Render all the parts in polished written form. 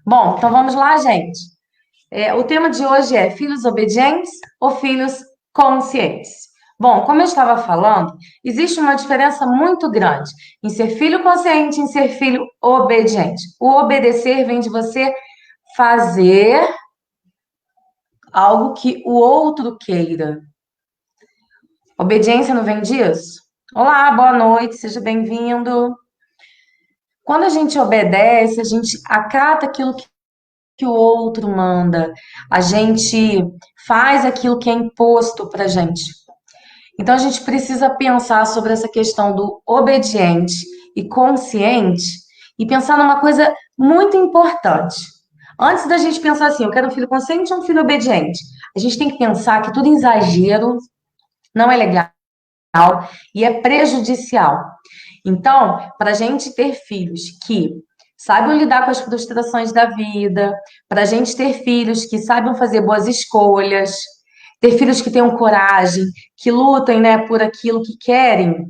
Bom, então vamos lá, gente. O tema de hoje é filhos obedientes ou filhos conscientes? Bom, como eu estava falando, existe uma diferença muito grande em ser filho consciente e em ser filho obediente. O obedecer vem de você fazer algo que o outro queira. Obediência não vem disso? Olá, boa noite, seja bem-vindo. Quando a gente obedece, a gente acata aquilo que o outro manda, a gente faz aquilo que é imposto para gente. Então a gente precisa pensar sobre essa questão do obediente e consciente e pensar numa coisa muito importante. Antes da gente pensar assim, eu quero um filho consciente ou um filho obediente, a gente tem que pensar que tudo exagero não é legal e é prejudicial. Então, para a gente ter filhos que saibam lidar com as frustrações da vida, para a gente ter filhos que saibam fazer boas escolhas, ter filhos que tenham coragem, que lutem, né, por aquilo que querem,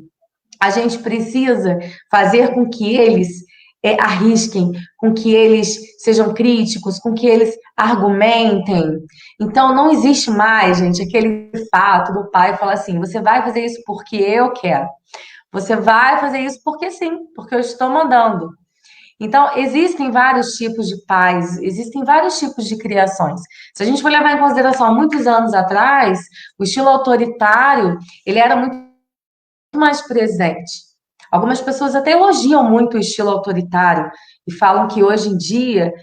a gente precisa fazer com que eles arrisquem, com que eles sejam críticos, com que eles argumentem. Então, não existe mais, gente, aquele fato do pai falar assim: você vai fazer isso porque eu quero. Você vai fazer isso porque sim, porque eu estou mandando. Então, existem vários tipos de pais, existem vários tipos de criações. Se a gente for levar em consideração, há muitos anos atrás, o estilo autoritário, ele era muito mais presente. Algumas pessoas até elogiam muito o estilo autoritário e falam que hoje em dia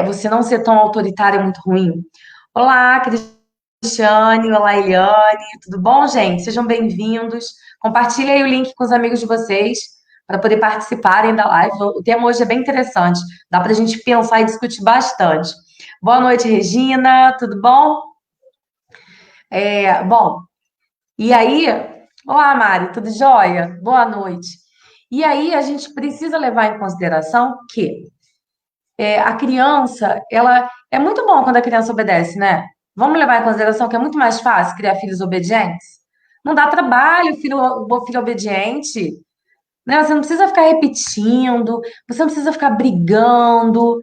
você não ser tão autoritário é muito ruim. Olá, Cristiane, olá, Eliane, tudo bom, gente? Sejam bem-vindos. Compartilhem aí o link com os amigos de vocês para poder participarem da live. O tema hoje é bem interessante, dá para a gente pensar e discutir bastante. Boa noite, Regina, tudo bom? Bom, e aí, olá, Mari, tudo jóia? Boa noite. E aí, a gente precisa levar em consideração que a criança, ela é muito bom quando a criança obedece, né? Vamos levar em consideração que é muito mais fácil criar filhos obedientes? Não dá trabalho, filho obediente, né? Você não precisa ficar repetindo, você não precisa ficar brigando,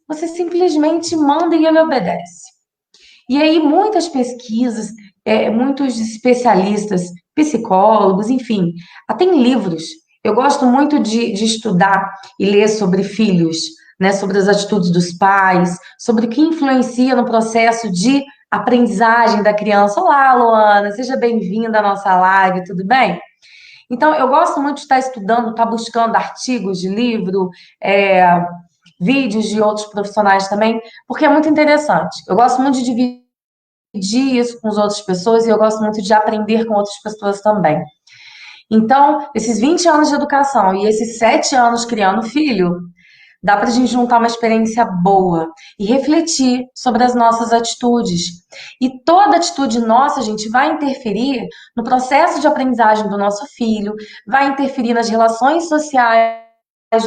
você simplesmente manda e ele obedece. E aí, muitas pesquisas, muitos especialistas, psicólogos, enfim, até em livros. Eu gosto muito de estudar e ler sobre filhos, né, sobre as atitudes dos pais, sobre o que influencia no processo de aprendizagem da criança. Olá, Luana, seja bem-vinda à nossa live, tudo bem? Então, eu gosto muito de estar estudando, estar buscando artigos de livro, é, vídeos de outros profissionais também, porque é muito interessante. Eu gosto muito de dividir isso com as outras pessoas e eu gosto muito de aprender com outras pessoas também. Então, esses 20 anos de educação e esses 7 anos criando filho, dá para a gente juntar uma experiência boa e refletir sobre as nossas atitudes. E toda atitude nossa, gente, vai interferir no processo de aprendizagem do nosso filho, vai interferir nas relações sociais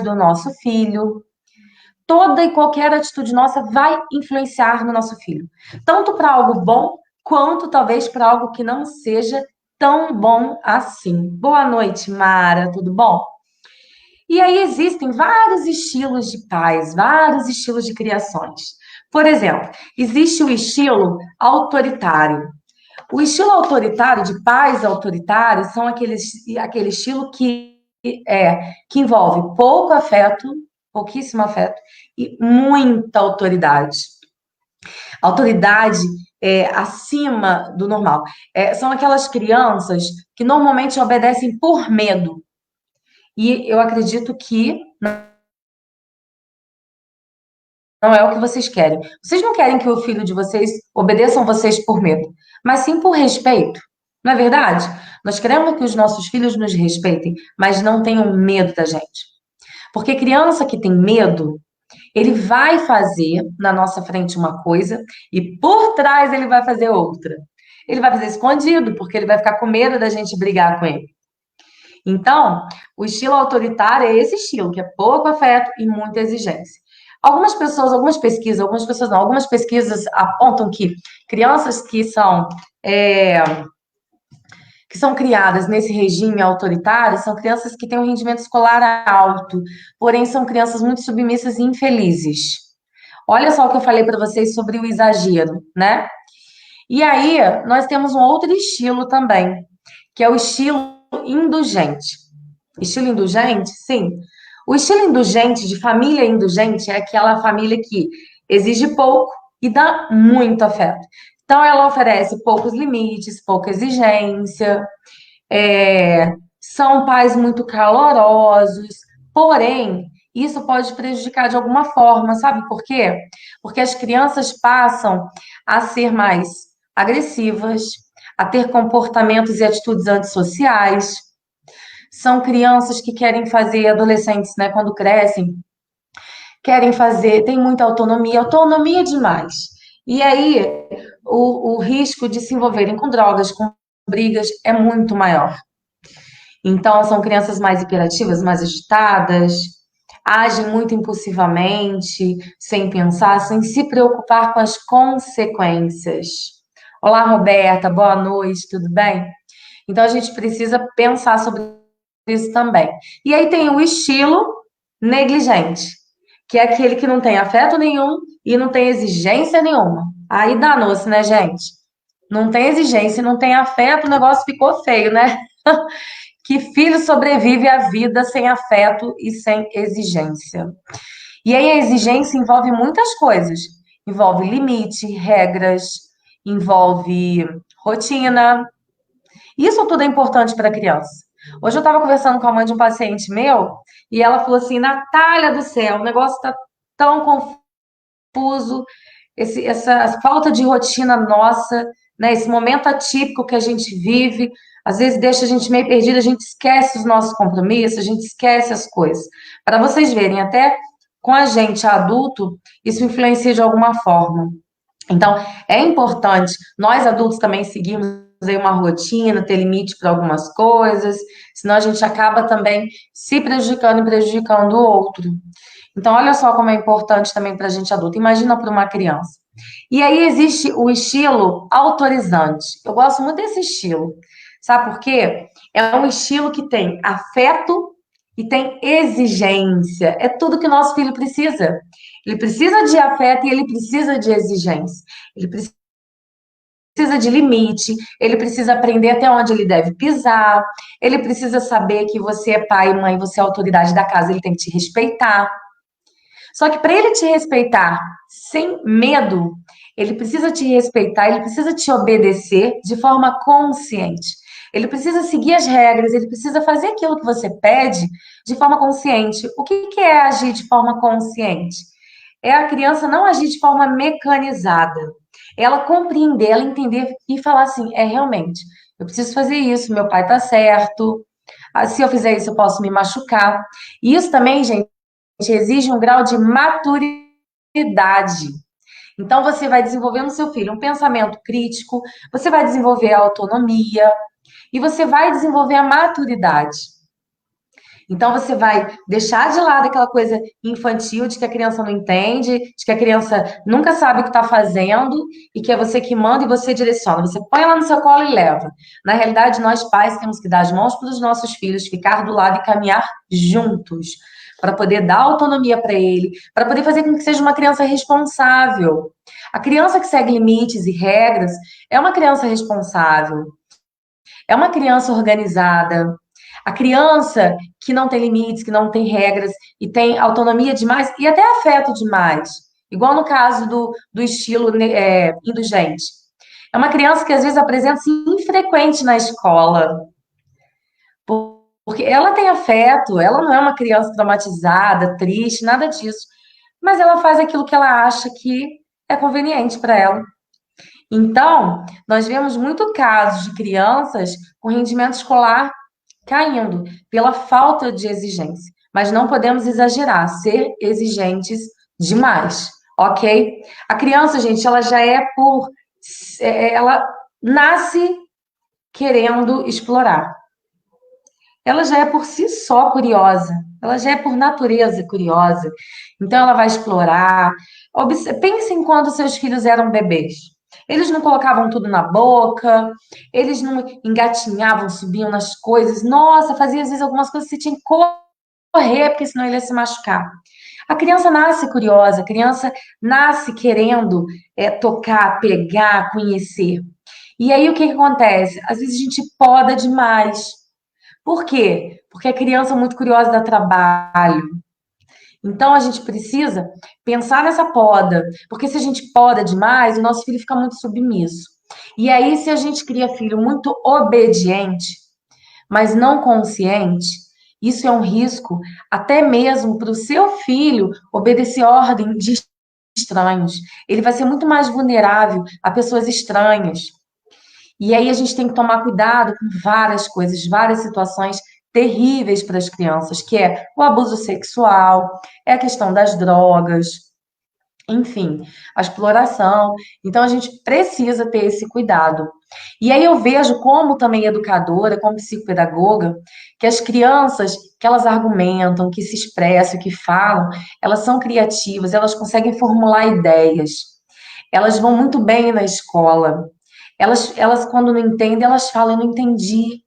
do nosso filho. Toda e qualquer atitude nossa vai influenciar no nosso filho, tanto para algo bom, quanto talvez para algo que não seja tão bom assim. Boa noite, Mara, tudo bom? E aí existem vários estilos de pais, vários estilos de criações. Por exemplo, existe o estilo autoritário. O estilo autoritário, de pais autoritários, são aquele estilo que envolve pouco afeto, pouquíssimo afeto, e muita autoridade. Autoridade acima do normal. São aquelas crianças que normalmente obedecem por medo. E eu acredito que não é o que vocês querem. Vocês não querem que o filho de vocês obedeçam vocês por medo, mas sim por respeito. Não é verdade? Nós queremos que os nossos filhos nos respeitem, mas não tenham medo da gente. Porque criança que tem medo, ele vai fazer na nossa frente uma coisa e por trás ele vai fazer outra. Ele vai fazer escondido, porque ele vai ficar com medo da gente brigar com ele. Então, o estilo autoritário é esse estilo, que é pouco afeto e muita exigência. Algumas pessoas não, algumas pesquisas apontam que crianças é, que são criadas nesse regime autoritário são crianças que têm um rendimento escolar alto, porém são crianças muito submissas e infelizes. Olha só o que eu falei para vocês sobre o exagero, né? E aí, nós temos um outro estilo também, que é o estilo indulgente. Estilo indulgente, sim. O estilo indulgente, de família indulgente, é aquela família que exige pouco e dá muito afeto. Então, ela oferece poucos limites, pouca exigência, são pais muito calorosos, porém, isso pode prejudicar de alguma forma, sabe por quê? Porque as crianças passam a ser mais agressivas, a ter comportamentos e atitudes antissociais. São crianças que querem fazer, adolescentes, né, quando crescem, querem fazer, tem muita autonomia, autonomia demais. E aí, o risco de se envolverem com drogas, com brigas, é muito maior. Então, são crianças mais hiperativas, mais agitadas, agem muito impulsivamente, sem pensar, sem se preocupar com as consequências. Olá, Roberta, boa noite, tudo bem? Então, a gente precisa pensar sobre isso também. E aí tem o estilo negligente, que é aquele que não tem afeto nenhum e não tem exigência nenhuma. Aí danou-se, né, gente? Não tem exigência, não tem afeto, o negócio ficou feio, né? Que filho sobrevive à vida sem afeto e sem exigência? E aí a exigência envolve muitas coisas. Envolve limite, regras, envolve rotina. Isso tudo é importante para a criança. Hoje eu estava conversando com a mãe de um paciente meu e ela falou assim: Natália do céu, o negócio está tão confuso, essa falta de rotina nossa, né, esse momento atípico que a gente vive, às vezes deixa a gente meio perdida, a gente esquece os nossos compromissos, a gente esquece as coisas. Para vocês verem, até com a gente adulto, isso influencia de alguma forma. Então, é importante nós adultos também seguirmos aí uma rotina, ter limite para algumas coisas, senão a gente acaba também se prejudicando e prejudicando o outro. Então, olha só como é importante também para a gente adulto. Imagina para uma criança. E aí existe o estilo autorizante. Eu gosto muito desse estilo. Sabe por quê? É um estilo que tem afeto e tem exigência. É tudo que o nosso filho precisa. Ele precisa de afeto e ele precisa de exigência. Ele precisa de limite, ele precisa aprender até onde ele deve pisar, ele precisa saber que você é pai e mãe, você é autoridade da casa, ele tem que te respeitar. Só que para ele te respeitar sem medo, ele precisa te respeitar, ele precisa te obedecer de forma consciente. Ele precisa seguir as regras, ele precisa fazer aquilo que você pede de forma consciente. O que é agir de forma consciente? É a criança não agir de forma mecanizada. Ela compreender, ela entender e falar assim: é realmente, eu preciso fazer isso, meu pai tá certo. Se eu fizer isso, eu posso me machucar. E isso também, gente, exige um grau de maturidade. Então, você vai desenvolver no seu filho um pensamento crítico, você vai desenvolver a autonomia e você vai desenvolver a maturidade. Então, você vai deixar de lado aquela coisa infantil de que a criança não entende, de que a criança nunca sabe o que está fazendo e que é você que manda e você direciona. Você põe ela no seu colo e leva. Na realidade, nós pais temos que dar as mãos para os nossos filhos, ficar do lado e caminhar juntos, para poder dar autonomia para ele, para poder fazer com que seja uma criança responsável. A criança que segue limites e regras é uma criança responsável, é uma criança organizada. A criança que não tem limites, que não tem regras e tem autonomia demais e até afeto demais, igual no caso do estilo indulgente. É uma criança que às vezes apresenta-se infrequente na escola, porque ela tem afeto, ela não é uma criança traumatizada, triste, nada disso. Mas ela faz aquilo que ela acha que é conveniente para ela. Então, nós vemos muito casos de crianças com rendimento escolar caindo pela falta de exigência. Mas não podemos exagerar, ser exigentes demais, ok? A criança, gente, ela já é por. Ela nasce querendo explorar. Ela já é por si só curiosa. Ela já é por natureza curiosa. Então, ela vai explorar. Pensem quando seus filhos eram bebês. Eles não colocavam tudo na boca, eles não engatinhavam, subiam nas coisas. Nossa, fazia às vezes algumas coisas que você tinha que correr, porque senão ele ia se machucar. A criança nasce curiosa, a criança nasce querendo tocar, pegar, conhecer. E aí o que que acontece? Às vezes a gente poda demais. Por quê? Porque a criança é muito curiosa dá trabalho. Então a gente precisa pensar nessa poda, porque se a gente poda demais, o nosso filho fica muito submisso. E aí, se a gente cria filho muito obediente, mas não consciente, isso é um risco até mesmo para o seu filho obedecer ordem de estranhos. Ele vai ser muito mais vulnerável a pessoas estranhas. E aí a gente tem que tomar cuidado com várias coisas, várias situações terríveis para as crianças, que é o abuso sexual, é a questão das drogas, enfim, a exploração. Então a gente precisa ter esse cuidado. E aí eu vejo como também educadora, como psicopedagoga, que as crianças que elas argumentam, que se expressam, que falam, elas são criativas, elas conseguem formular ideias. Elas vão muito bem na escola. Elas quando não entendem, elas falam, eu não entendi.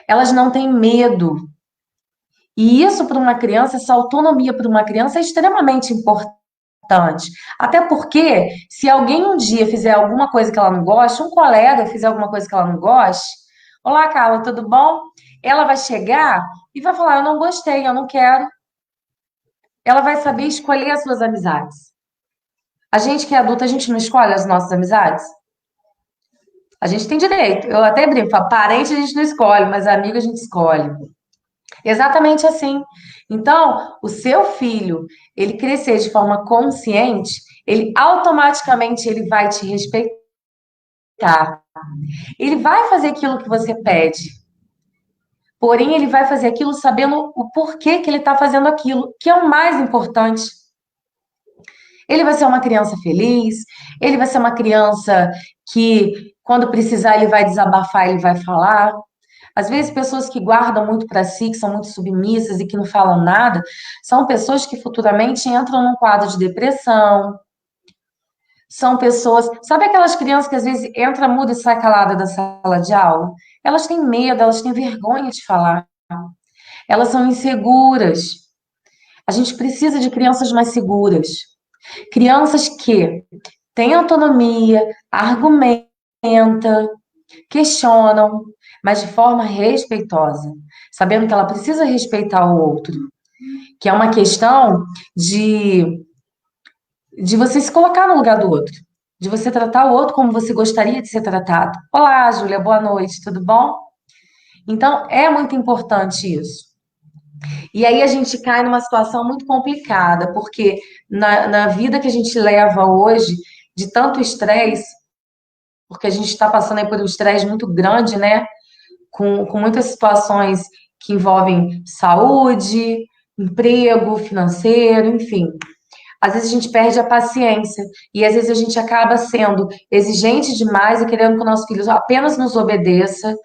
Elas não têm medo. E isso para uma criança, essa autonomia para uma criança é extremamente importante. Até porque, se alguém um dia fizer alguma coisa que ela não gosta, um colega fizer alguma coisa que ela não goste, olá, Carla, tudo bom? Ela vai chegar e vai falar, eu não gostei, eu não quero. Ela vai saber escolher as suas amizades. A gente que é adulta, a gente não escolhe as nossas amizades? A gente tem direito. Eu até brinco, falo, parente a gente não escolhe, mas amigo a gente escolhe. Exatamente assim. Então, o seu filho, ele crescer de forma consciente, ele automaticamente ele vai te respeitar. Ele vai fazer aquilo que você pede. Porém, ele vai fazer aquilo sabendo o porquê que ele está fazendo aquilo, que é o mais importante. Ele vai ser uma criança feliz, ele vai ser uma criança que, quando precisar, ele vai desabafar, ele vai falar. Às vezes, pessoas que guardam muito para si, que são muito submissas e que não falam nada, são pessoas que futuramente entram num quadro de depressão. São pessoas. Sabe aquelas crianças que às vezes entra muda e sai calada da sala de aula? Elas têm medo, elas têm vergonha de falar. Elas são inseguras. A gente precisa de crianças mais seguras. Crianças que têm autonomia, argumentam, questionam, mas de forma respeitosa, sabendo que ela precisa respeitar o outro, que é uma questão de você se colocar no lugar do outro, de você tratar o outro como você gostaria de ser tratado. Olá, Júlia, boa noite, tudo bom? Então, é muito importante isso. E aí a gente cai numa situação muito complicada, porque na vida que a gente leva hoje, de tanto estresse, porque a gente está passando aí por um estresse muito grande, né? Com muitas situações que envolvem saúde, emprego, financeiro, enfim. Às vezes a gente perde a paciência e às vezes a gente acaba sendo exigente demais e querendo que o nosso filho apenas nos obedeça,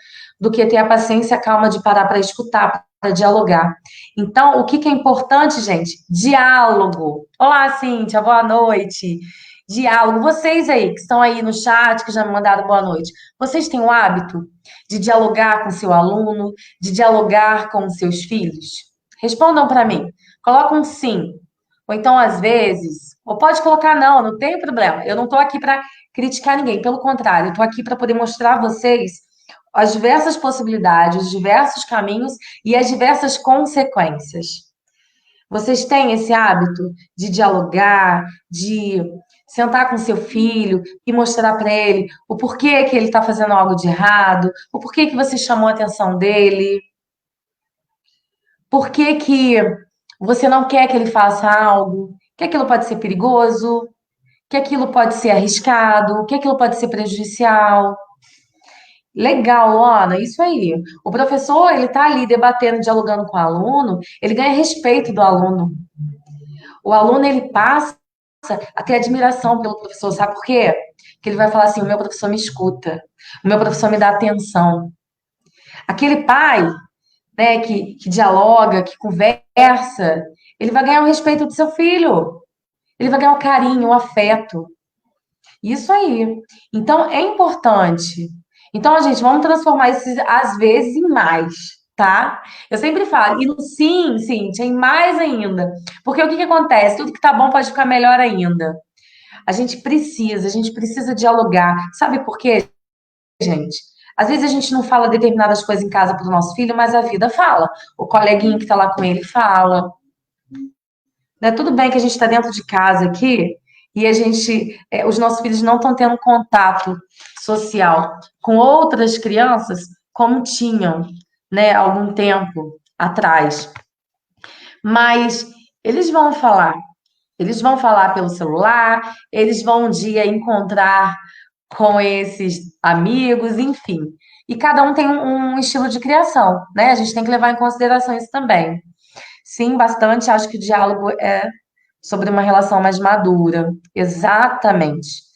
do que ter a paciência e a calma de parar para escutar, para dialogar. Então, o que que é importante, gente? Diálogo. Olá, Cíntia, boa noite. Diálogo. Vocês aí que estão aí no chat, que já me mandaram boa noite, vocês têm o hábito de dialogar com seu aluno, de dialogar com os seus filhos? Respondam para mim. Coloca um sim. Ou então, às vezes, ou pode colocar não, não tem problema. Eu não estou aqui para criticar ninguém, pelo contrário, eu estou aqui para poder mostrar a vocês as diversas possibilidades, os diversos caminhos e as diversas consequências. Vocês têm esse hábito de dialogar, de sentar com seu filho e mostrar para ele o porquê que ele está fazendo algo de errado, o porquê que você chamou a atenção dele, por que que você não quer que ele faça algo, que aquilo pode ser perigoso, que aquilo pode ser arriscado, que aquilo pode ser prejudicial. Legal, Ana, isso aí. O professor, ele tá ali debatendo, dialogando com o aluno, ele ganha respeito do aluno. O aluno, ele passa a ter admiração pelo professor, sabe por quê? Porque ele vai falar assim, o meu professor me escuta, o meu professor me dá atenção. Aquele pai, né, que dialoga, que conversa, ele vai ganhar o respeito do seu filho. Ele vai ganhar o carinho, o afeto. Isso aí. Então, é importante. Então, gente, vamos transformar esses às vezes em mais, tá? Eu sempre falo, e no sim, sim, tem mais ainda. Porque o que que acontece? Tudo que tá bom pode ficar melhor ainda. A gente precisa dialogar. Sabe por quê, gente? Às vezes a gente não fala determinadas coisas em casa pro nosso filho, mas a vida fala. O coleguinho que tá lá com ele fala. Né? Tudo bem que a gente está dentro de casa aqui e os nossos filhos não estão tendo contato social com outras crianças como tinham, né, algum tempo atrás. Mas eles vão falar, eles vão falar pelo celular, eles vão um dia encontrar com esses amigos, enfim. E cada um tem um estilo de criação, né? A gente tem que levar em consideração isso também. Sim, bastante. Acho que o diálogo é sobre uma relação mais madura. Exatamente.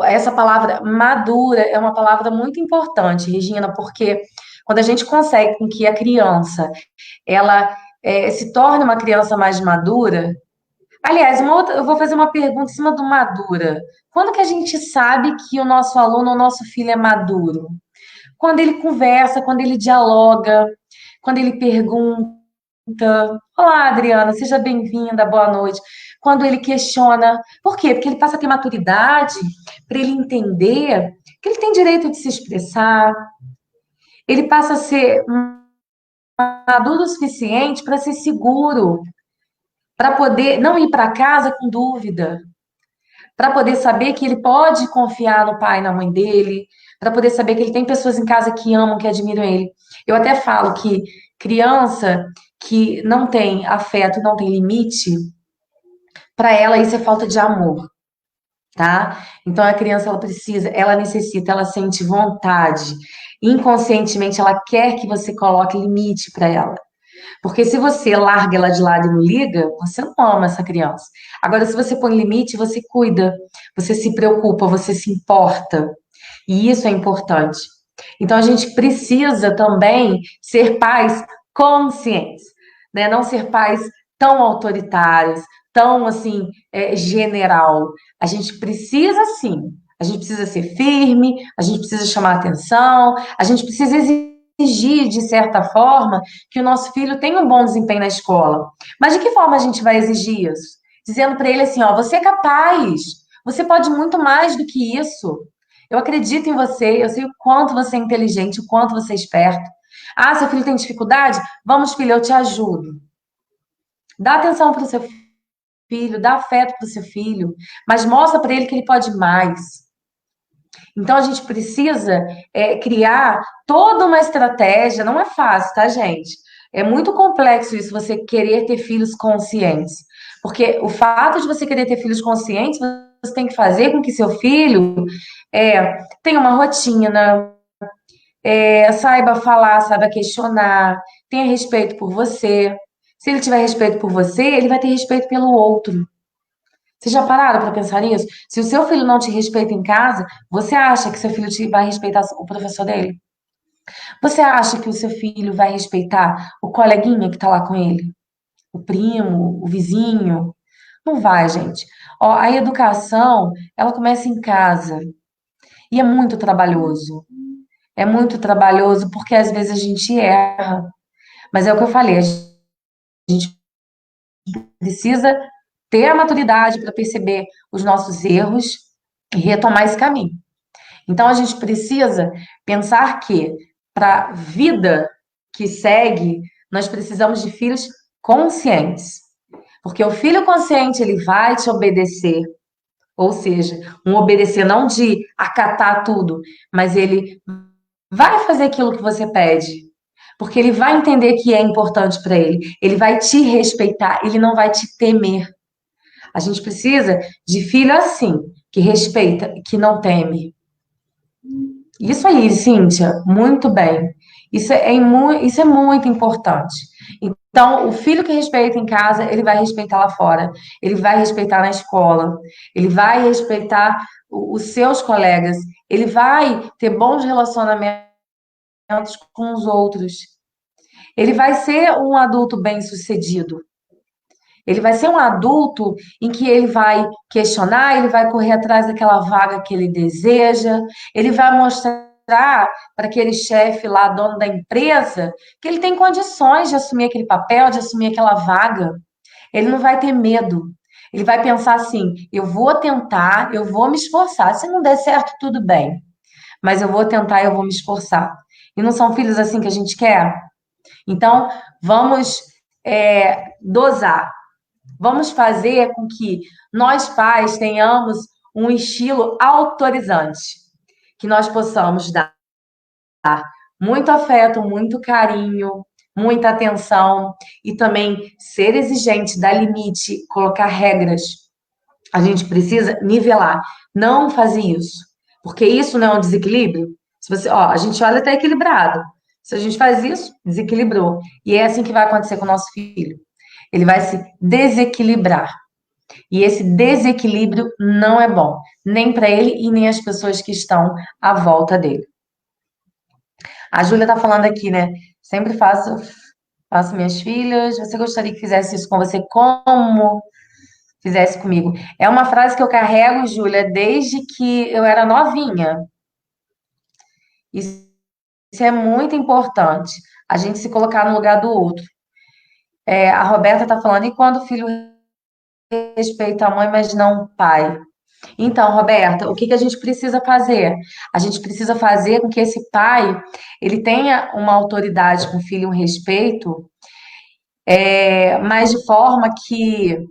Essa palavra madura é uma palavra muito importante, Regina, porque quando a gente consegue com que a criança ela se torne uma criança mais madura. Aliás, eu vou fazer uma pergunta em cima do madura. Quando que a gente sabe que o nosso aluno, o nosso filho é maduro? Quando ele conversa, quando ele dialoga, quando ele pergunta. Olá, Adriana, seja bem-vinda, boa noite. Quando ele questiona, por quê? Porque ele passa a ter maturidade para ele entender que ele tem direito de se expressar, ele passa a ser maduro o suficiente para ser seguro, para poder não ir para casa com dúvida, para poder saber que ele pode confiar no pai e na mãe dele, para poder saber que ele tem pessoas em casa que amam, que admiram ele. Eu até falo que criança que não tem afeto, não tem limite, para ela isso é falta de amor, tá? Então a criança ela precisa, ela necessita, ela sente vontade. Inconscientemente ela quer que você coloque limite para ela. Porque se você larga ela de lado e não liga, você não ama essa criança. Agora, se você põe limite, você cuida, você se preocupa, você se importa. E isso é importante. Então, a gente precisa também ser pais conscientes, né? Não ser pais tão autoritários, tão assim, general. A gente precisa sim. A gente precisa ser firme, a gente precisa chamar atenção, a gente precisa exigir, de certa forma, que o nosso filho tenha um bom desempenho na escola. Mas de que forma a gente vai exigir isso? Dizendo para ele assim, ó, você é capaz, você pode muito mais do que isso. Eu acredito em você, eu sei o quanto você é inteligente, o quanto você é esperto. Ah, seu filho tem dificuldade? Vamos, filho, eu te ajudo. Dá atenção para o seu filho, dá afeto para o seu filho, mas mostra para ele que ele pode mais. Então a gente precisa criar toda uma estratégia. Não é fácil, tá, gente? É muito complexo isso, você querer ter filhos conscientes. Porque o fato de você querer ter filhos conscientes, você tem que fazer com que seu filho tenha uma rotina, saiba falar, saiba questionar, tenha respeito por você. Se ele tiver respeito por você, ele vai ter respeito pelo outro. Vocês já pararam para pensar nisso? Se o seu filho não te respeita em casa, você acha que seu filho vai respeitar o professor dele? Você acha que o seu filho vai respeitar o coleguinha que está lá com ele? O primo, o vizinho? Não vai, gente. Ó, a educação, ela começa em casa. E é muito trabalhoso. É muito trabalhoso porque às vezes a gente erra. Mas é o que eu falei, a gente precisa ter a maturidade para perceber os nossos erros e retomar esse caminho. Então a gente precisa pensar que para a vida que segue, nós precisamos de filhos conscientes. Porque o filho consciente, ele vai te obedecer. Ou seja, um obedecer não de acatar tudo, mas ele vai fazer aquilo que você pede. Porque ele vai entender que é importante para ele. Ele vai te respeitar, ele não vai te temer. A gente precisa de filho assim, que respeita, que não teme. Isso aí, Cíntia, muito bem. Isso é muito importante. Então, o filho que respeita em casa, ele vai respeitar lá fora, ele vai respeitar na escola, ele vai respeitar os seus colegas, ele vai ter bons relacionamentos com os outros. Ele vai ser um adulto bem-sucedido. Ele vai ser um adulto em que ele vai questionar, ele vai correr atrás daquela vaga que ele deseja, ele vai mostrar para aquele chefe lá, dono da empresa, que ele tem condições de assumir aquele papel, de assumir aquela vaga. Ele não vai ter medo. Ele vai pensar assim: eu vou tentar, eu vou me esforçar. Se não der certo, tudo bem, mas eu vou tentar, eu vou me esforçar. E não são filhos assim que a gente quer? Então, vamos dosar. Vamos fazer com que nós pais tenhamos um estilo autorizante, que nós possamos dar muito afeto, muito carinho, muita atenção e também ser exigente, dar limite, colocar regras. A gente precisa nivelar, não fazer isso, porque isso não é um desequilíbrio. Se você, ó, a gente olha até equilibrado. Se a gente faz isso, desequilibrou. E é assim que vai acontecer com o nosso filho. Ele vai se desequilibrar. E esse desequilíbrio não é bom, nem para ele e nem as pessoas que estão à volta dele. A Júlia tá falando aqui, né? Sempre faço minhas filhas. Você gostaria que fizesse isso com você como fizesse comigo? É uma frase que eu carrego, Júlia, desde que eu era novinha. Isso é muito importante, a gente se colocar no lugar do outro. A Roberta tá falando, e quando o filho respeita a mãe, mas não o pai? Então, Roberta, o que que a gente precisa fazer? A gente precisa fazer com que esse pai ele tenha uma autoridade com o filho, um respeito, mas de forma que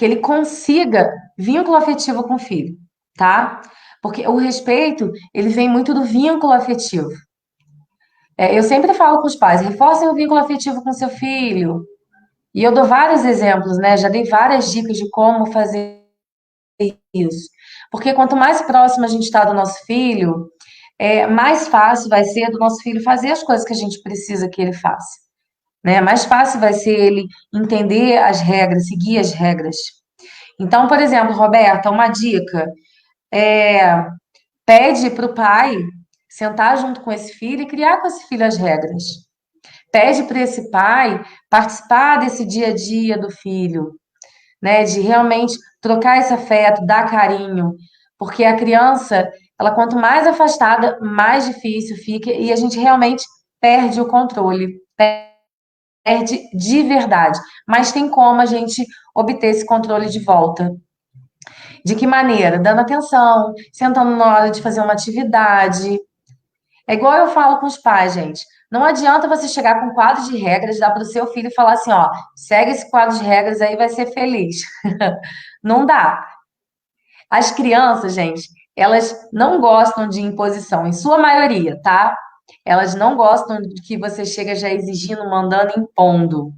ele consiga vínculo afetivo com o filho, tá? Porque o respeito, ele vem muito do vínculo afetivo. Eu sempre falo com os pais, reforcem o vínculo afetivo com seu filho. E eu dou vários exemplos, né? Já dei várias dicas de como fazer isso. Porque quanto mais próximo a gente está do nosso filho, mais fácil vai ser do nosso filho fazer as coisas que a gente precisa que ele faça, né? Mais fácil vai ser ele entender as regras, seguir as regras. Então, por exemplo, Roberta, uma dica: é, pede para o pai sentar junto com esse filho e criar com esse filho as regras. Pede para esse pai participar desse dia a dia do filho, né? De realmente trocar esse afeto, dar carinho, porque a criança, ela quanto mais afastada, mais difícil fica e a gente realmente perde o controle, perde de verdade. Mas tem como a gente obter esse controle de volta. De que maneira? Dando atenção, sentando na hora de fazer uma atividade. É igual eu falo com os pais, gente. Não adianta você chegar com um quadro de regras, dar para o seu filho e falar assim, ó, segue esse quadro de regras aí, vai ser feliz. Não dá. As crianças, gente, elas não gostam de imposição, em sua maioria, tá? Elas não gostam de que você chega já exigindo, mandando, impondo.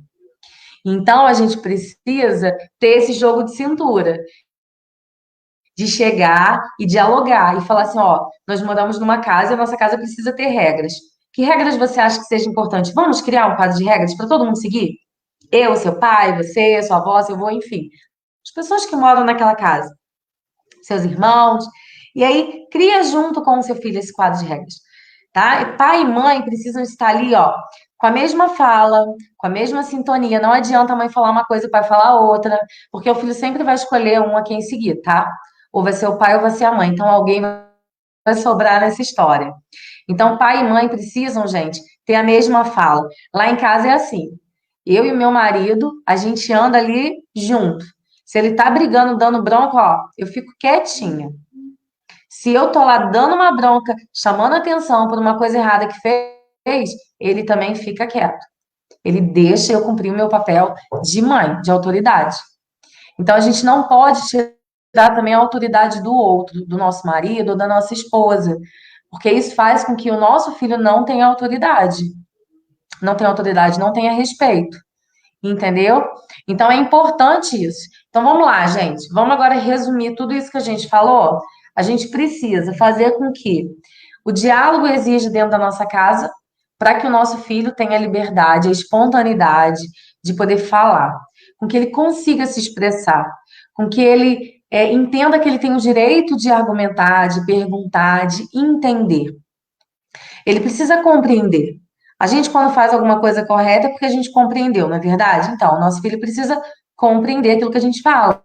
Então, a gente precisa ter esse jogo de cintura, de chegar e dialogar e falar assim, ó, nós moramos numa casa e a nossa casa precisa ter regras. Que regras você acha que seja importante? Vamos criar um quadro de regras para todo mundo seguir? Eu, seu pai, você, sua avó, seu avô, enfim. As pessoas que moram naquela casa, seus irmãos. E aí, cria junto com o seu filho esse quadro de regras, tá? E pai e mãe precisam estar ali, ó, com a mesma fala, com a mesma sintonia. Não adianta a mãe falar uma coisa e o pai falar outra, porque o filho sempre vai escolher um a quem seguir, tá? Ou vai ser o pai ou vai ser a mãe. Então, alguém vai sobrar nessa história. Então, pai e mãe precisam, gente, ter a mesma fala. Lá em casa é assim. Eu e meu marido, a gente anda ali junto. Se ele tá brigando, dando bronca, ó, eu fico quietinha. Se eu tô lá dando uma bronca, chamando atenção por uma coisa errada que fez, ele também fica quieto. Ele deixa eu cumprir o meu papel de mãe, de autoridade. Então a gente não pode tirar também a autoridade do outro, do nosso marido ou da nossa esposa, porque isso faz com que o nosso filho não tenha autoridade. Não tenha autoridade, não tenha respeito. Entendeu? Então é importante isso. Então vamos lá, gente. Vamos agora resumir tudo isso que a gente falou. A gente precisa fazer com que o diálogo exija dentro da nossa casa para que o nosso filho tenha a liberdade, a espontaneidade de poder falar, com que ele consiga se expressar, com que ele entenda que ele tem o direito de argumentar, de perguntar, de entender. Ele precisa compreender. A gente, quando faz alguma coisa correta, é porque a gente compreendeu, não é verdade? Então, o nosso filho precisa compreender aquilo que a gente fala.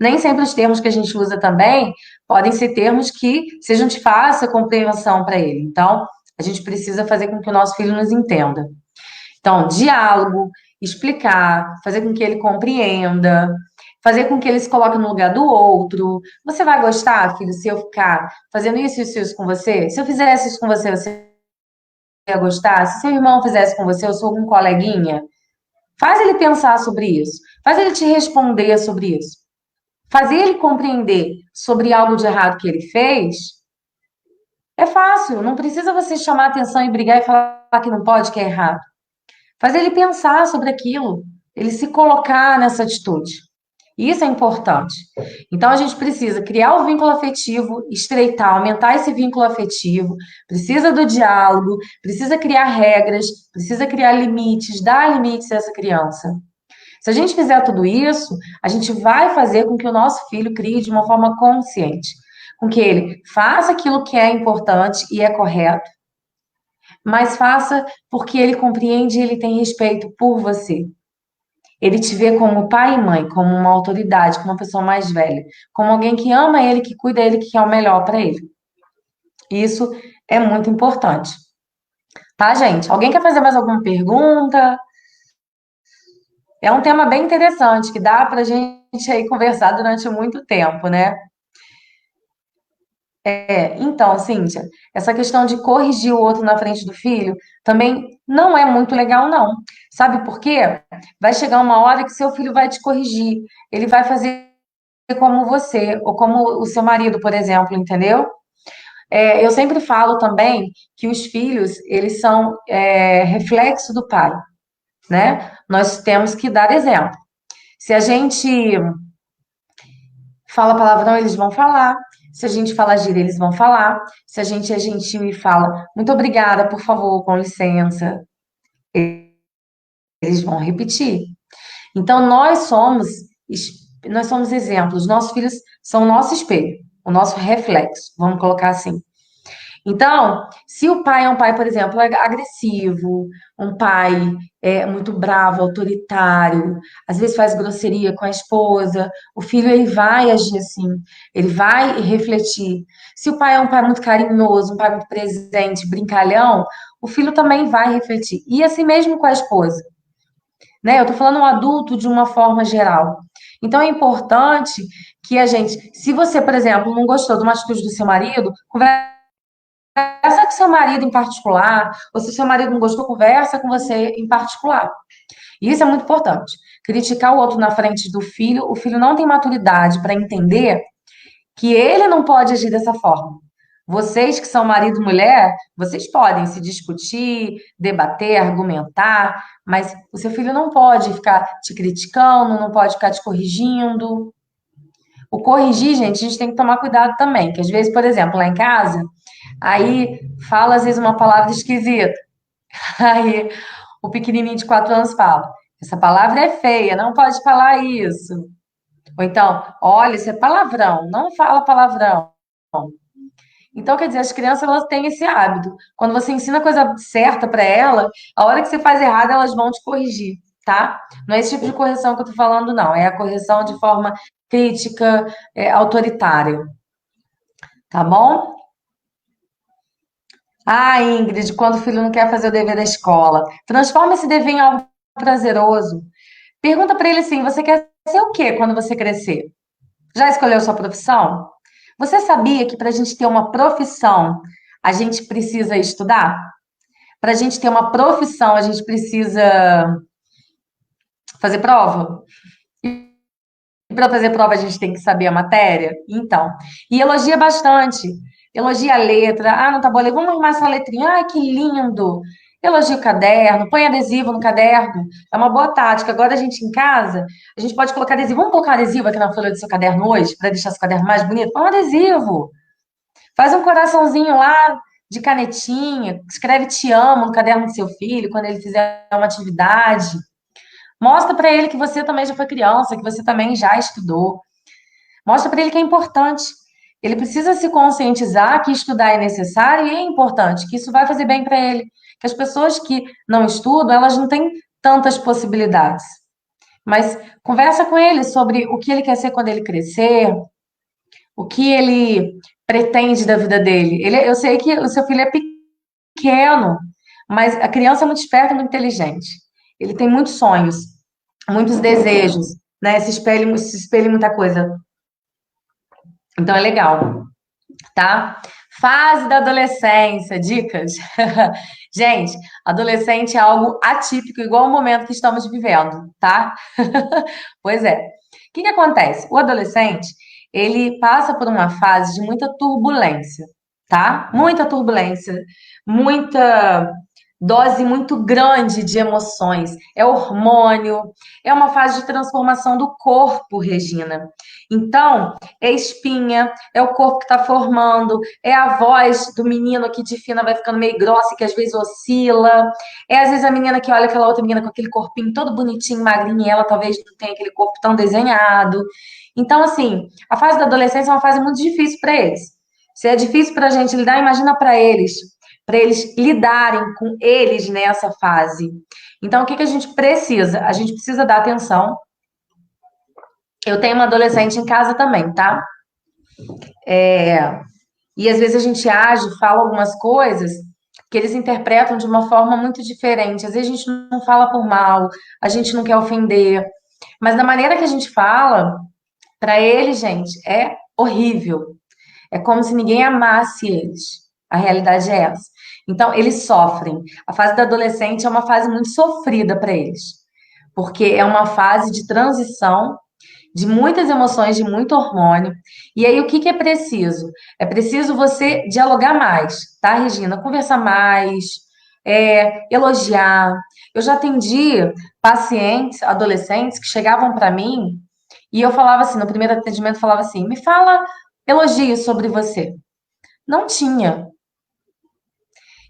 Nem sempre os termos que a gente usa também podem ser termos que sejam de fácil compreensão para ele. Então, a gente precisa fazer com que o nosso filho nos entenda. Então, diálogo, explicar, fazer com que ele compreenda, fazer com que ele se coloque no lugar do outro. Você vai gostar, filho, se eu ficar fazendo isso com você? Se eu fizesse isso com você, você ia gostar? Se seu irmão fizesse com você, eu sou um coleguinha? Faz ele pensar sobre isso. Faz ele te responder sobre isso. Fazer ele compreender sobre algo de errado que ele fez é fácil. Não precisa você chamar atenção e brigar e falar que não pode, que é errado. Fazer ele pensar sobre aquilo, ele se colocar nessa atitude. Isso é importante. Então a gente precisa criar o vínculo afetivo, estreitar, aumentar esse vínculo afetivo, precisa do diálogo, precisa criar regras, precisa criar limites, dar limites a essa criança. Se a gente fizer tudo isso, a gente vai fazer com que o nosso filho crie de uma forma consciente, com que ele faça aquilo que é importante e é correto, mas faça porque ele compreende e ele tem respeito por você. Ele te vê como pai e mãe, como uma autoridade, como uma pessoa mais velha, como alguém que ama ele, que cuida dele, que quer o melhor para ele. Isso é muito importante. Tá, gente? Alguém quer fazer mais alguma pergunta? É um tema bem interessante que dá pra gente aí conversar durante muito tempo, né? Então, Cíntia, essa questão de corrigir o outro na frente do filho também não é muito legal, não. Sabe por quê? Vai chegar uma hora que seu filho vai te corrigir. Ele vai fazer como você, ou como o seu marido, por exemplo, entendeu? Eu sempre falo também que os filhos, eles são reflexo do pai, né? Nós temos que dar exemplo. Se a gente fala palavrão, eles vão falar. Se a gente fala gíria, eles vão falar. Se a gente é gentil e fala muito obrigada, por favor, com licença, eles vão repetir. Então nós somos exemplos. Nossos filhos são o nosso espelho, o nosso reflexo, vamos colocar assim. Então, se o pai é um pai, por exemplo, agressivo, um pai muito bravo, autoritário, às vezes faz grosseria com a esposa, o filho ele vai agir assim, ele vai refletir. Se o pai é um pai muito carinhoso, um pai muito presente, brincalhão, o filho também vai refletir. E assim mesmo com a esposa, né? Eu tô falando um adulto de uma forma geral. Então é importante que a gente, se você, por exemplo, não gostou de uma atitude do seu marido, conversa com seu marido em particular, ou se seu marido não gostou, conversa com você em particular. E isso é muito importante. Criticar o outro na frente do filho, o filho não tem maturidade para entender que ele não pode agir dessa forma. Vocês que são marido e mulher, vocês podem se discutir, debater, argumentar, mas o seu filho não pode ficar te criticando, não pode ficar te corrigindo. O corrigir, gente, a gente tem que tomar cuidado também, que às vezes, por exemplo, lá em casa, aí fala às vezes uma palavra esquisita. Aí o pequenininho de 4 anos fala: essa palavra é feia, não pode falar isso. Ou então, olha, isso é palavrão, não fala palavrão. Então, quer dizer, as crianças elas têm esse hábito. Quando você ensina a coisa certa para ela, a hora que você faz errado, elas vão te corrigir, tá? Não é esse tipo de correção que eu tô falando, não. É a correção de forma crítica, autoritária, tá bom? Ah, Ingrid, quando o filho não quer fazer o dever da escola, transforma esse dever em algo prazeroso. Pergunta para ele assim: você quer ser o quê quando você crescer? Já escolheu sua profissão? Você sabia que para a gente ter uma profissão, a gente precisa estudar? Para a gente ter uma profissão, a gente precisa fazer prova? E para fazer prova, a gente tem que saber a matéria? Então, e elogia bastante. Elogia a letra. Ah, não tá boa. Vamos arrumar essa letrinha. Ai, que lindo. Elogia o caderno. Põe adesivo no caderno. É uma boa tática. Agora a gente em casa, a gente pode colocar adesivo. Vamos colocar adesivo aqui na folha do seu caderno hoje, para deixar seu caderno mais bonito? Põe um adesivo. Faz um coraçãozinho lá de canetinha. Escreve te amo no caderno do seu filho, quando ele fizer uma atividade. Mostra para ele que você também já foi criança, que você também já estudou. Mostra para ele que é importante. Ele precisa se conscientizar que estudar é necessário e é importante, que isso vai fazer bem para ele. Que as pessoas que não estudam, elas não têm tantas possibilidades. Mas conversa com ele sobre o que ele quer ser quando ele crescer, o que ele pretende da vida dele. Eu sei que o seu filho é pequeno, mas a criança é muito esperta, muito inteligente. Ele tem muitos sonhos, muitos desejos, né? Se espelha em muita coisa. Então é legal, tá? Fase da adolescência, dicas. Gente, adolescente é algo atípico, igual o momento que estamos vivendo, tá? Pois é. O que que acontece? O adolescente, ele passa por uma fase de muita turbulência, tá? Muita turbulência, muita dose muito grande de emoções. É hormônio, é uma fase de transformação do corpo, Regina. Então, é espinha, é o corpo que está formando, é a voz do menino que de fina vai ficando meio grossa, que às vezes oscila, é às vezes a menina que olha aquela outra menina com aquele corpinho todo bonitinho, magrinho, e ela talvez não tenha aquele corpo tão desenhado. Então, assim, a fase da adolescência é uma fase muito difícil para eles. Se é difícil para a gente lidar, imagina para eles lidarem com eles nessa fase. Então, o que que a gente precisa? A gente precisa dar atenção. Eu tenho uma adolescente em casa também, tá? E às vezes a gente age, fala algumas coisas que eles interpretam de uma forma muito diferente. Às vezes a gente não fala por mal, a gente não quer ofender, mas da maneira que a gente fala, para eles, gente, é horrível. É como se ninguém amasse eles. A realidade é essa. Então, eles sofrem. A fase da adolescente é uma fase muito sofrida para eles, porque é uma fase de transição de muitas emoções, de muito hormônio. E aí, o que que é preciso? É preciso você dialogar mais, tá, Regina? Conversar mais, elogiar. Eu já atendi pacientes, adolescentes, que chegavam para mim e eu falava assim, no primeiro atendimento, eu falava assim: me fala elogios sobre você. Não tinha.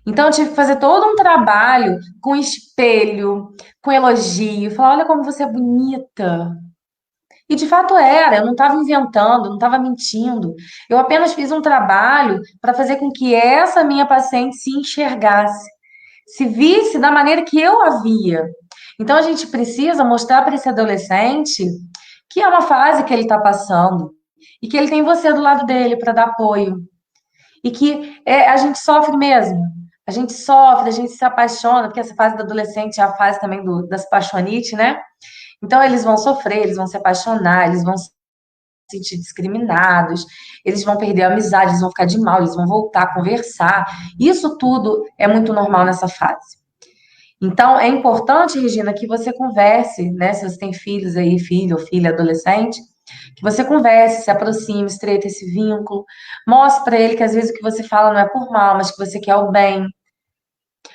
Então, eu tive que fazer todo um trabalho com espelho, com elogio, falar: olha como você é bonita. E de fato era, eu não estava inventando, não estava mentindo. Eu apenas fiz um trabalho para fazer com que essa minha paciente se enxergasse, se visse da maneira que eu a via. Então a gente precisa mostrar para esse adolescente que é uma fase que ele está passando e que ele tem você do lado dele para dar apoio. E que a gente sofre mesmo. A gente sofre, a gente se apaixona, porque essa fase do adolescente é a fase também das paixonites, né? Então, eles vão sofrer, eles vão se apaixonar, eles vão se sentir discriminados, eles vão perder a amizade, eles vão ficar de mal, eles vão voltar a conversar. Isso tudo é muito normal nessa fase. Então, é importante, Regina, que você converse, né? Se você tem filhos aí, filho ou filha adolescente, que você converse, se aproxime, estreite esse vínculo, mostre para ele que às vezes o que você fala não é por mal, mas que você quer o bem.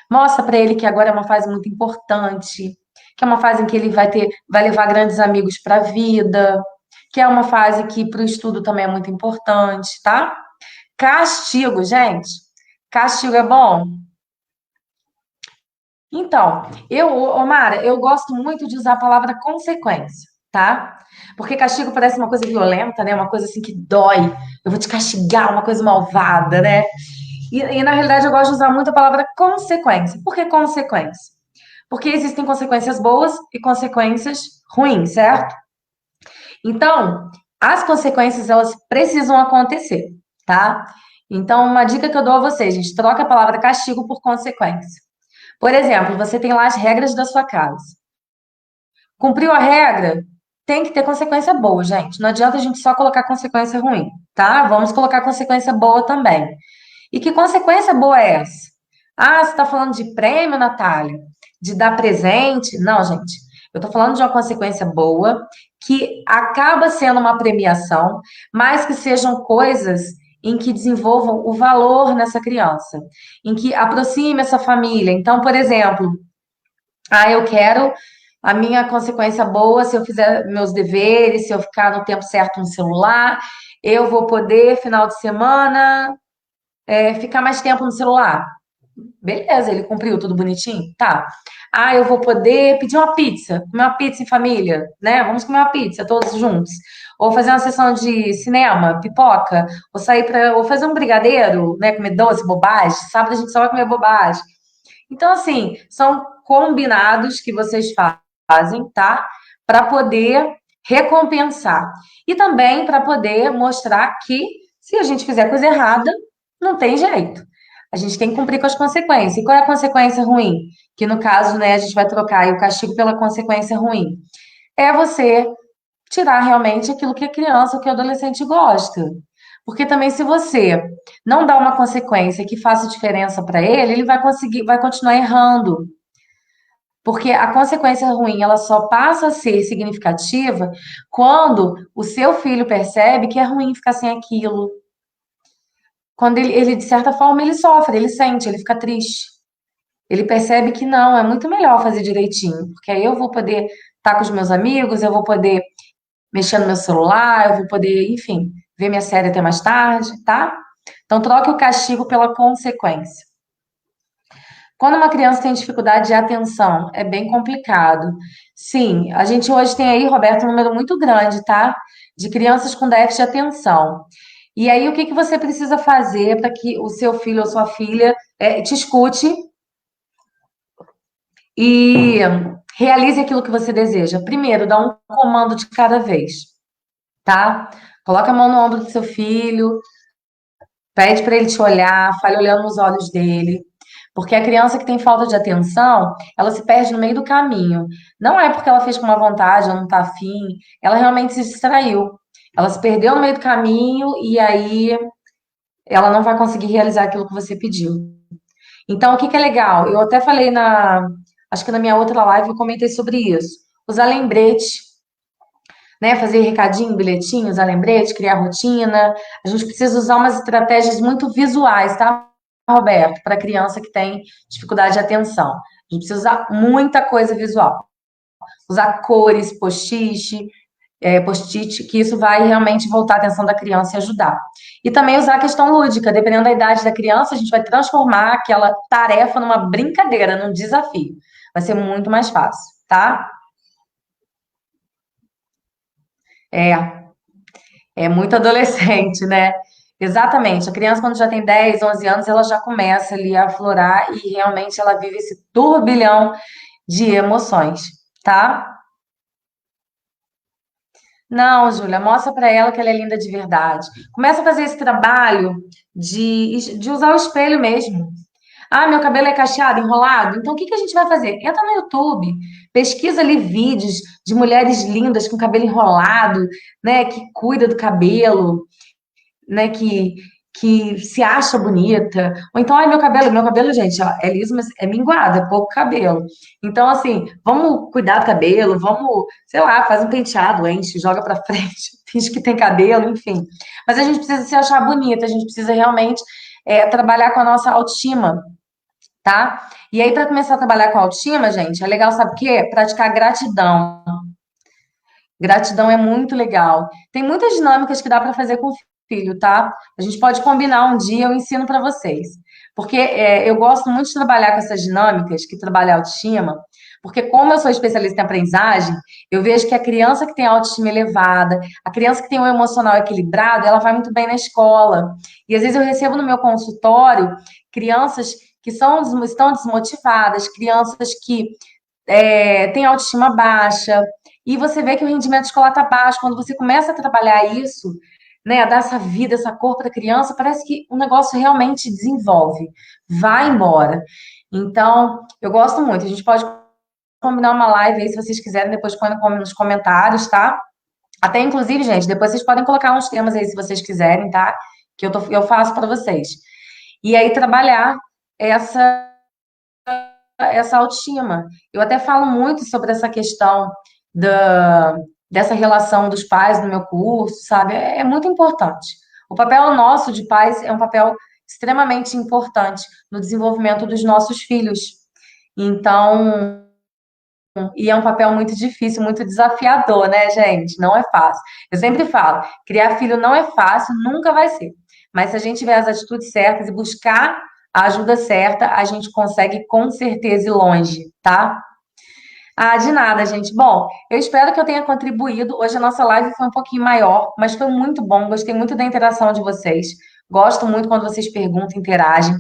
Mostra para ele que agora é uma fase muito importante, que é uma fase em que ele vai levar grandes amigos para a vida, que é uma fase que para o estudo também é muito importante, tá? Castigo, gente. Castigo é bom? Então, Mara, eu gosto muito de usar a palavra consequência, tá? Porque castigo parece uma coisa violenta, né? Uma coisa assim que dói. Eu vou te castigar, uma coisa malvada, né? Na realidade eu gosto de usar muito a palavra consequência. Por que consequência? Porque existem consequências boas e consequências ruins, certo? Então, as consequências elas precisam acontecer, tá? Então, uma dica que eu dou a vocês, gente, troca a palavra castigo por consequência. Por exemplo, você tem lá as regras da sua casa. Cumpriu a regra? Tem que ter consequência boa, gente. Não adianta a gente só colocar consequência ruim, tá? Vamos colocar consequência boa também. E que consequência boa é essa? Ah, você está falando de prêmio, Natália? De dar presente? Não, gente. Eu estou falando de uma consequência boa que acaba sendo uma premiação, mas que sejam coisas em que desenvolvam o valor nessa criança, em que aproxime essa família. Então, por exemplo, eu quero a minha consequência boa se eu fizer meus deveres, se eu ficar no tempo certo no celular, eu vou poder, final de semana, ficar mais tempo no celular. Beleza, ele cumpriu tudo bonitinho? Tá. Eu vou poder pedir uma pizza, comer uma pizza em família, né? Vamos comer uma pizza todos juntos. Ou fazer uma sessão de cinema, pipoca, ou fazer um brigadeiro, né? Comer doce, bobagem. Sábado a gente só vai comer bobagem. Então, assim, são combinados que vocês fazem, tá? para poder recompensar. E também para poder mostrar que se a gente fizer coisa errada, não tem jeito. A gente tem que cumprir com as consequências. E qual é a consequência ruim? Que no caso, né, a gente vai trocar aí o castigo pela consequência ruim. É você tirar realmente aquilo que a criança ou que o adolescente gosta. Porque também se você não dá uma consequência que faça diferença para ele, ele vai conseguir, vai continuar errando. Porque a consequência ruim, ela só passa a ser significativa quando o seu filho percebe que é ruim ficar sem aquilo. Quando ele, de certa forma, ele sofre, ele sente, ele fica triste. Ele percebe que não, é muito melhor fazer direitinho, porque aí eu vou poder estar com os meus amigos, eu vou poder mexer no meu celular, eu vou poder, enfim, ver minha série até mais tarde, tá? Então, troque o castigo pela consequência. Quando uma criança tem dificuldade de atenção, é bem complicado. Sim, a gente hoje tem aí, Roberto, um número muito grande, tá? De crianças com déficit de atenção. E aí, o que que você precisa fazer para que o seu filho ou sua filha te escute e realize aquilo que você deseja? Primeiro, dá um comando de cada vez, tá? Coloca a mão no ombro do seu filho, pede para ele te olhar, fale olhando nos olhos dele. Porque a criança que tem falta de atenção, ela se perde no meio do caminho. Não é porque ela fez com uma vontade ou não tá afim, ela realmente se distraiu. Ela se perdeu no meio do caminho e aí ela não vai conseguir realizar aquilo que você pediu. Então, o que que é legal? Eu até falei acho que na minha outra live eu comentei sobre isso. Usar lembrete, né? Fazer recadinho, bilhetinho, usar lembrete, criar rotina. A gente precisa usar umas estratégias muito visuais, tá, Roberto? Para criança que tem dificuldade de atenção. A gente precisa usar muita coisa visual. Usar cores, post-it, que isso vai realmente voltar a atenção da criança e ajudar. E também usar a questão lúdica, dependendo da idade da criança, a gente vai transformar aquela tarefa numa brincadeira, num desafio. Vai ser muito mais fácil, tá? É, é muito adolescente, né? Exatamente. A criança, quando já tem 10, 11 anos, ela já começa ali a aflorar e realmente ela vive esse turbilhão de emoções, tá? Não, Júlia, mostra pra ela que ela é linda de verdade. Começa a fazer esse trabalho de usar o espelho mesmo. Ah, meu cabelo é cacheado, enrolado? Então o que que a gente vai fazer? Entra no YouTube, pesquisa ali vídeos de mulheres lindas com cabelo enrolado, né, que cuida do cabelo, né, que se acha bonita. Ou então, ai, meu cabelo, gente, ó, é liso, mas é minguado, é pouco cabelo. Então, assim, vamos cuidar do cabelo, vamos, sei lá, faz um penteado, enche, joga pra frente, finge que tem cabelo, enfim. Mas a gente precisa se achar bonita, a gente precisa realmente trabalhar com a nossa autoestima, tá? E aí, para começar a trabalhar com a autoestima, gente, é legal, sabe o quê? Praticar gratidão. Gratidão é muito legal. Tem muitas dinâmicas que dá para fazer com o filho, tá? A gente pode combinar um dia, eu ensino para vocês. Porque eu gosto muito de trabalhar com essas dinâmicas, que trabalha a autoestima, porque como eu sou especialista em aprendizagem, eu vejo que a criança que tem a autoestima elevada, a criança que tem o emocional equilibrado, ela vai muito bem na escola. E às vezes eu recebo no meu consultório crianças que estão desmotivadas, crianças que têm autoestima baixa, e você vê que o rendimento escolar está baixo. Quando você começa a trabalhar isso, né, a dar essa vida, essa cor para a criança, parece que o negócio realmente desenvolve, vai embora. Então, eu gosto muito. A gente pode combinar uma live aí, se vocês quiserem, depois põe nos comentários, tá? Até, inclusive, gente, depois vocês podem colocar uns temas aí, se vocês quiserem, tá? Que eu faço para vocês. E aí, trabalhar essa essa autoestima. Eu até falo muito sobre essa questão da, dessa relação dos pais no meu curso, sabe? É muito importante. O papel nosso de pais é um papel extremamente importante no desenvolvimento dos nossos filhos. Então, e é um papel muito difícil, muito desafiador, né, gente? Não é fácil. Eu sempre falo, criar filho não é fácil, nunca vai ser. Mas se a gente tiver as atitudes certas e buscar a ajuda certa, a gente consegue com certeza ir longe, tá? Ah, de nada, gente. Bom, eu espero que eu tenha contribuído. Hoje a nossa live foi um pouquinho maior, mas foi muito bom. Gostei muito da interação de vocês. Gosto muito quando vocês perguntam, interagem.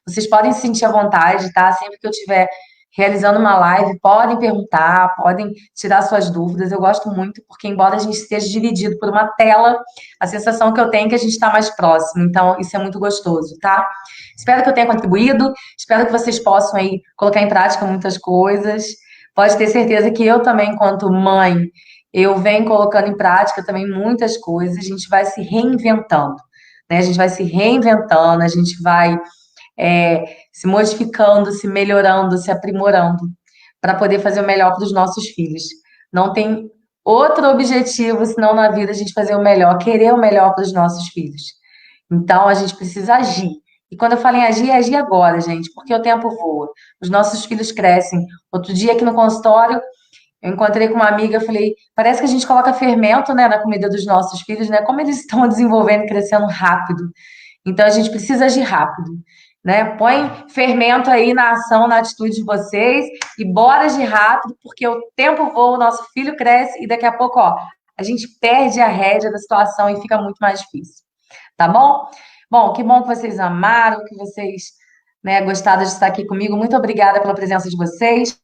Vocês podem se sentir à vontade, tá? Sempre que eu tiver realizando uma live, podem perguntar, podem tirar suas dúvidas. Eu gosto muito, porque embora a gente esteja dividido por uma tela, a sensação que eu tenho é que a gente está mais próximo. Então, isso é muito gostoso, tá? Espero que eu tenha contribuído, espero que vocês possam aí colocar em prática muitas coisas. Pode ter certeza que eu também, enquanto mãe, eu venho colocando em prática também muitas coisas. A gente vai se reinventando, né? A gente vai se reinventando, a gente vai se modificando, se melhorando, se aprimorando, para poder fazer o melhor para os nossos filhos. Não tem outro objetivo senão na vida a gente fazer o melhor, querer o melhor para os nossos filhos. Então a gente precisa agir. E quando eu falo em agir, é agir agora, gente, porque o tempo voa. Os nossos filhos crescem. Outro dia aqui no consultório, eu encontrei com uma amiga, eu falei, parece que a gente coloca fermento, né, na comida dos nossos filhos, né? Como eles estão desenvolvendo e crescendo rápido. Então a gente precisa agir rápido, né? Põe fermento aí na ação, na atitude de vocês e bora agir rápido, porque o tempo voa, o nosso filho cresce e daqui a pouco, ó, a gente perde a rédea da situação e fica muito mais difícil, tá bom? Bom, que bom que vocês amaram, que vocês, né, gostaram de estar aqui comigo. Muito obrigada pela presença de vocês.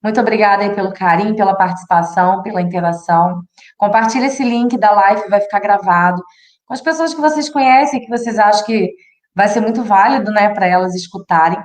Muito obrigada aí pelo carinho, pela participação, pela interação. Compartilhe esse link da live, vai ficar gravado com as pessoas que vocês conhecem, que vocês acham que vai ser muito válido, né, para elas escutarem.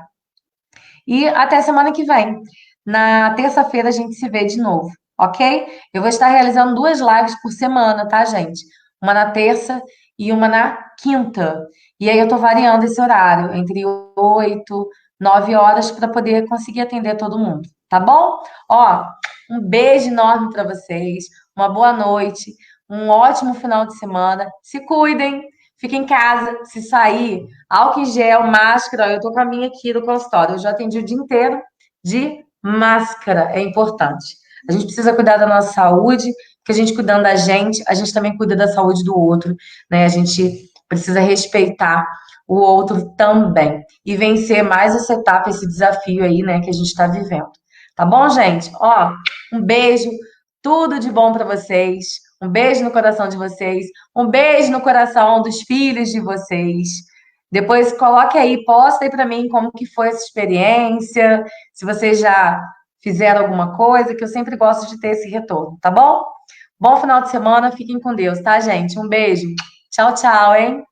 E até semana que vem. Na terça-feira a gente se vê de novo, ok? Eu vou estar realizando 2 lives por semana, tá, gente? Uma na terça e uma na quinta. E aí eu tô variando esse horário entre 8, 9 horas para poder conseguir atender todo mundo, tá bom? Ó, um beijo enorme para vocês, uma boa noite, um ótimo final de semana. Se cuidem, fiquem em casa, se sair, álcool em gel, máscara. Eu tô com a minha aqui do consultório. Eu já atendi o dia inteiro de máscara. É importante. A gente precisa cuidar da nossa saúde, porque a gente cuidando da gente, a gente também cuida da saúde do outro, né? A gente precisa respeitar o outro também e vencer mais essa etapa, esse desafio aí, né, que a gente está vivendo. Tá bom, gente? Ó, um beijo, tudo de bom para vocês. Um beijo no coração de vocês. Um beijo no coração dos filhos de vocês. Depois coloque aí, posta aí para mim como que foi essa experiência, se vocês já fizeram alguma coisa, que eu sempre gosto de ter esse retorno, tá bom? Bom final de semana, fiquem com Deus, tá, gente? Um beijo. Tchau, tchau, hein?